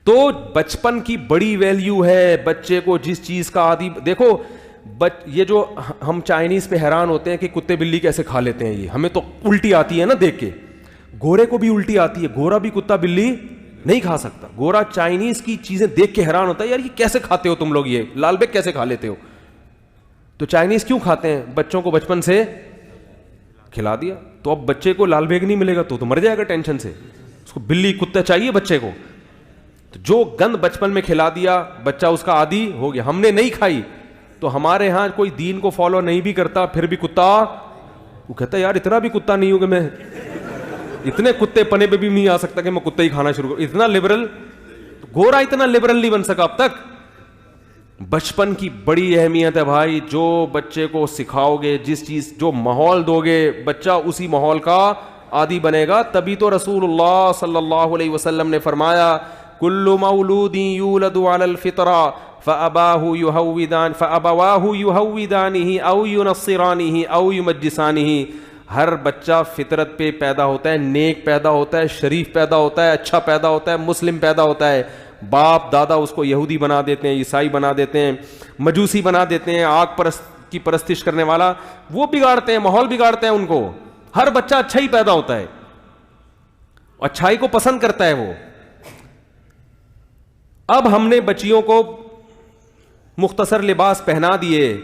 تو بچپن کی بڑی ویلیو ہے بچے کو جس چیز کا عادی. دیکھو یہ جو ہم چائنیز پہ حیران ہوتے ہیں کہ کتے بلی کیسے کھا لیتے ہیں, یہ ہمیں تو الٹی آتی ہے نا دیکھ کے. گورے کو بھی الٹی آتی ہے, گورا بھی کتا بلی نہیں کھا سکتا. گورا چائنیز کی چیزیں دیکھ کے حیران ہوتا ہے, یار یہ کیسے کھاتے ہو تم لوگ, یہ لال بیگ کیسے کھا لیتے ہو. تو چائنیز کیوں کھاتے ہیں؟ بچوں کو بچپن سے کھلا دیا. تو اب بچے کو لال بیگ نہیں ملے گا تو مر جائے گا ٹینشن سے. اس کو بلی کتا چاہیے بچے کو. تو جو گند بچپن میں کھلا دیا بچہ اس کا عادی ہو گیا. ہم نے نہیں کھائی تو ہمارے ہاں کوئی دین کو فالو نہیں بھی کرتا پھر بھی کتا, وہ کہتا ہے یار اتنا بھی کتا نہیں ہوں کہ میں اتنے کتے پنے پہ بھی نہیں آ سکتا کہ میں کتا ہی کھانا شروع کروں. اتنا لبرل گورا اتنا لبرل نہیں بن سکا اب تک. بچپن کی بڑی اہمیت ہے بھائی. جو بچے کو سکھاؤ گے, جس چیز جو ماحول دو گے, بچہ اسی ماحول کا عادی بنے گا. تبھی تو رسول اللہ صلی اللہ علیہ وسلم نے فرمایا کل مولود یولد علی الفطرہ فأبواہ یہودانہ او ینصرانہ او یمجسانہ. ہر بچہ فطرت پہ پیدا ہوتا ہے, نیک پیدا ہوتا ہے, شریف پیدا ہوتا ہے, اچھا پیدا ہوتا ہے, مسلم پیدا ہوتا ہے. باپ دادا اس کو یہودی بنا دیتے ہیں, عیسائی بنا دیتے ہیں, مجوسی بنا دیتے ہیں, آگ کی پرستش کرنے والا, وہ بگاڑتے ہیں, ماحول بگاڑتے ہیں ان کو. ہر بچہ اچھا ہی پیدا ہوتا ہے, اچھائی کو پسند کرتا ہے وہ. اب ہم نے بچیوں کو مختصر لباس پہنا دیے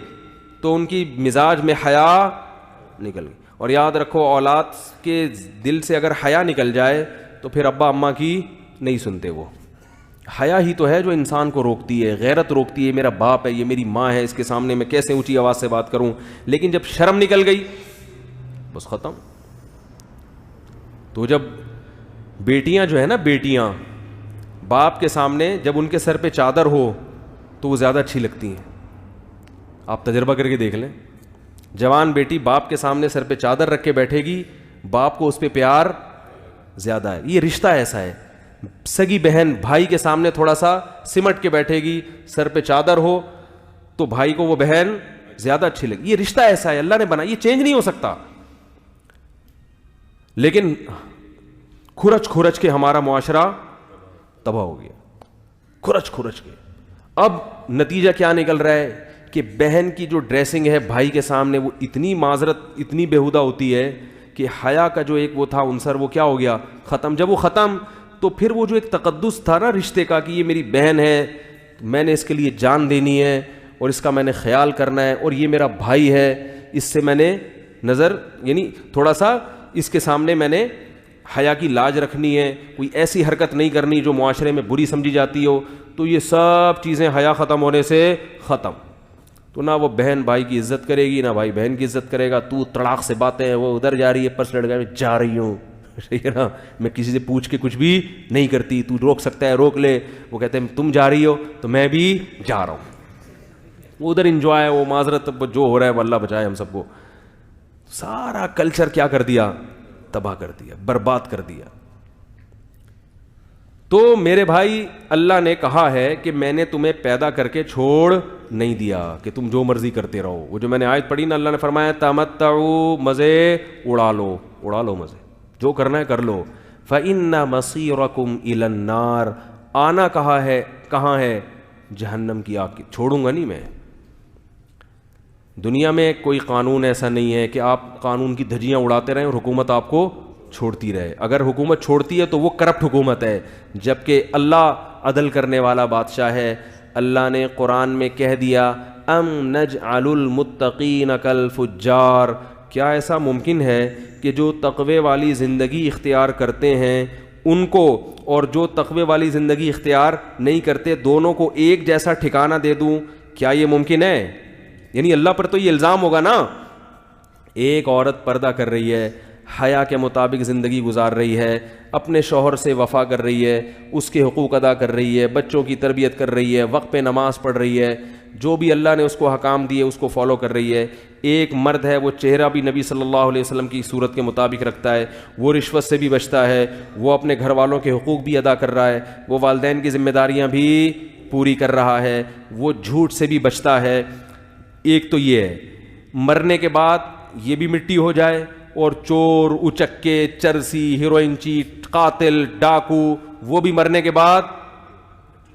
تو ان کی مزاج میں حیا نکل گئی. اور یاد رکھو اولاد کے دل سے اگر حیا نکل جائے تو پھر ابا اماں کی نہیں سنتے. وہ حیا ہی تو ہے جو انسان کو روکتی ہے, غیرت روکتی ہے. میرا باپ ہے, یہ میری ماں ہے, اس کے سامنے میں کیسے اونچی آواز سے بات کروں. لیکن جب شرم نکل گئی بس ختم. تو جب بیٹیاں جو ہے نا, بیٹیاں باپ کے سامنے جب ان کے سر پہ چادر ہو تو وہ زیادہ اچھی لگتی ہیں. آپ تجربہ کر کے دیکھ لیں. جوان بیٹی باپ کے سامنے سر پہ چادر رکھ کے بیٹھے گی, باپ کو اس پہ پیار زیادہ ہے. یہ رشتہ ایسا ہے. سگی بہن بھائی کے سامنے تھوڑا سا سمٹ کے بیٹھے گی, سر پہ چادر ہو تو بھائی کو وہ بہن زیادہ اچھی لگی. یہ رشتہ ایسا ہے, اللہ نے بنا, یہ چینج نہیں ہو سکتا. لیکن کھرچ کھرچ کے ہمارا معاشرہ تباہ ہو گیا, کھرچ کھرچ کے. اب نتیجہ کیا نکل رہا ہے کہ بہن کی جو ڈریسنگ ہے بھائی کے سامنے وہ اتنی معذرت, اتنی بےہودہ ہوتی ہے کہ حیا کا جو ایک وہ تھا عنصر وہ کیا ہو گیا, ختم. جب وہ ختم تو پھر وہ جو ایک تقدس تھا نا رشتے کا کہ یہ میری بہن ہے, میں نے اس کے لیے جان دینی ہے اور اس کا میں نے خیال کرنا ہے, اور یہ میرا بھائی ہے, اس سے میں نے نظر یعنی تھوڑا سا اس کے سامنے میں نے حیا کی لاج رکھنی ہے, کوئی ایسی حرکت نہیں کرنی جو معاشرے میں بری سمجھی جاتی ہو. تو یہ سب چیزیں حیا ختم ہونے سے ختم. تو نہ وہ بہن بھائی کی عزت کرے گی, نہ بھائی بہن کی عزت کرے گا. تو تڑاک سے باتیں, وہ ادھر جا رہی ہے, پرس لڑ گیا, میں جا رہی ہوں, صحیح ہے نا, میں کسی سے پوچھ کے کچھ بھی نہیں کرتی, تو روک سکتا ہے روک لے. وہ کہتے ہیں تم جا رہی ہو تو میں بھی جا رہا ہوں. وہ ادھر انجوائے, وہ معذرت, جو ہو رہا ہے وہ اللہ بچائے ہم سب کو. سارا کلچر کیا کر دیا, تباہ کر دیا, برباد کر دیا. تو میرے بھائی اللہ نے کہا ہے کہ میں نے تمہیں پیدا کر کے چھوڑ نہیں دیا کہ تم جو مرضی کرتے رہو. وہ جو میں نے آیت پڑھی نا, اللہ نے فرمایا تمتعوا, مزے اڑا لو, اڑا لو مزے, جو کرنا ہے کر لو. فإن مصيركم إلى النار, آنا کہاں ہے, جہنم کی آگ کی. چھوڑوں گا نہیں میں. دنیا میں کوئی قانون ایسا نہیں ہے کہ آپ قانون کی دھجیاں اڑاتے رہیں اور حکومت آپ کو چھوڑتی رہے. اگر حکومت چھوڑتی ہے تو وہ کرپٹ حکومت ہے, جبکہ اللہ عدل کرنے والا بادشاہ ہے. اللہ نے قرآن میں کہہ دیا ام نجعل المتقین کالفجار, کیا ایسا ممکن ہے کہ جو تقوی والی زندگی اختیار کرتے ہیں ان کو اور جو تقوی والی زندگی اختیار نہیں کرتے دونوں کو ایک جیسا ٹھکانہ دے دوں؟ کیا یہ ممکن ہے؟ یعنی اللہ پر تو یہ الزام ہوگا نا. ایک عورت پردہ کر رہی ہے, حیا کے مطابق زندگی گزار رہی ہے, اپنے شوہر سے وفا کر رہی ہے, اس کے حقوق ادا کر رہی ہے, بچوں کی تربیت کر رہی ہے, وقت پہ نماز پڑھ رہی ہے, جو بھی اللہ نے اس کو حکام دیے اس کو فالو کر رہی ہے. ایک مرد ہے, وہ چہرہ بھی نبی صلی اللہ علیہ وسلم کی صورت کے مطابق رکھتا ہے, وہ رشوت سے بھی بچتا ہے, وہ اپنے گھر والوں کے حقوق بھی ادا کر رہا ہے, وہ والدین کی ذمہ داریاں بھی پوری کر رہا ہے, وہ جھوٹ سے بھی بچتا ہے. ایک تو یہ ہے, مرنے کے بعد یہ بھی مٹی ہو جائے اور چور, اچکے, چرسی, ہیروئن چیٹ, قاتل, ڈاکو, وہ بھی مرنے کے بعد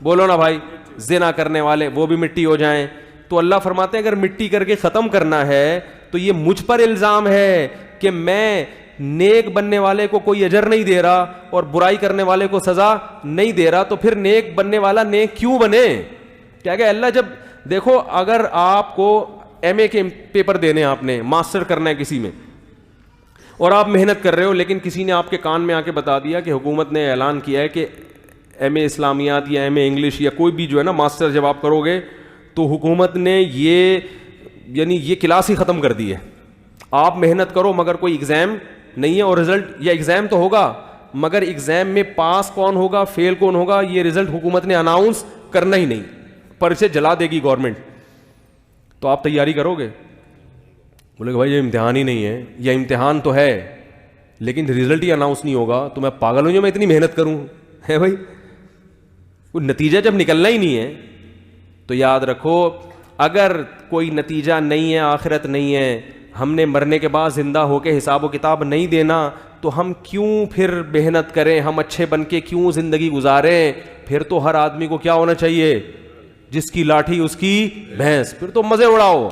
بولو نا بھائی, زنا کرنے والے وہ بھی مٹی ہو جائیں. تو اللہ فرماتے ہیں اگر مٹی کر کے ختم کرنا ہے تو یہ مجھ پر الزام ہے کہ میں نیک بننے والے کو کوئی اجر نہیں دے رہا اور برائی کرنے والے کو سزا نہیں دے رہا, تو پھر نیک بننے والا نیک کیوں بنے؟ کیا کہ اللہ جب دیکھو, اگر آپ کو ایم اے کے پیپر دینے ہیں, آپ نے ماسٹر کرنا ہے کسی میں, اور آپ محنت کر رہے ہو, لیکن کسی نے آپ کے کان میں آ کے بتا دیا کہ حکومت نے اعلان کیا ہے کہ ایم اے اسلامیات یا ایم اے انگلش یا کوئی بھی جو ہے نا ماسٹر جب آپ کرو گے تو حکومت نے یہ یعنی یہ کلاس ہی ختم کر دی ہے, آپ محنت کرو مگر کوئی ایگزام نہیں ہے, اور رزلٹ یا ایگزام تو ہوگا مگر ایگزام میں پاس کون ہوگا فیل کون ہوگا یہ رزلٹ حکومت نے اناؤنس کرنا ہی نہیں, پرچے جلا دے گی گورنمنٹ. تو آپ تیاری کرو گے؟ بولے کہ بھائی یہ امتحان ہی نہیں ہے, یا امتحان تو ہے لیکن رزلٹ ہی اناؤنس نہیں ہوگا, تو میں پاگل ہوں جو میں اتنی محنت کروں, ہے بھائی؟ کوئی نتیجہ جب نکلنا ہی نہیں ہے تو یاد رکھو, اگر کوئی نتیجہ نہیں ہے, آخرت نہیں ہے, ہم نے مرنے کے بعد زندہ ہو کے حساب و کتاب نہیں دینا, تو ہم کیوں پھر محنت کریں, ہم اچھے بن کے کیوں زندگی گزاریں؟ پھر تو ہر آدمی کو کیا ہونا چاہیے, جس کی لاٹھی اس کی بھینس, پھر تو مزے اڑاؤ.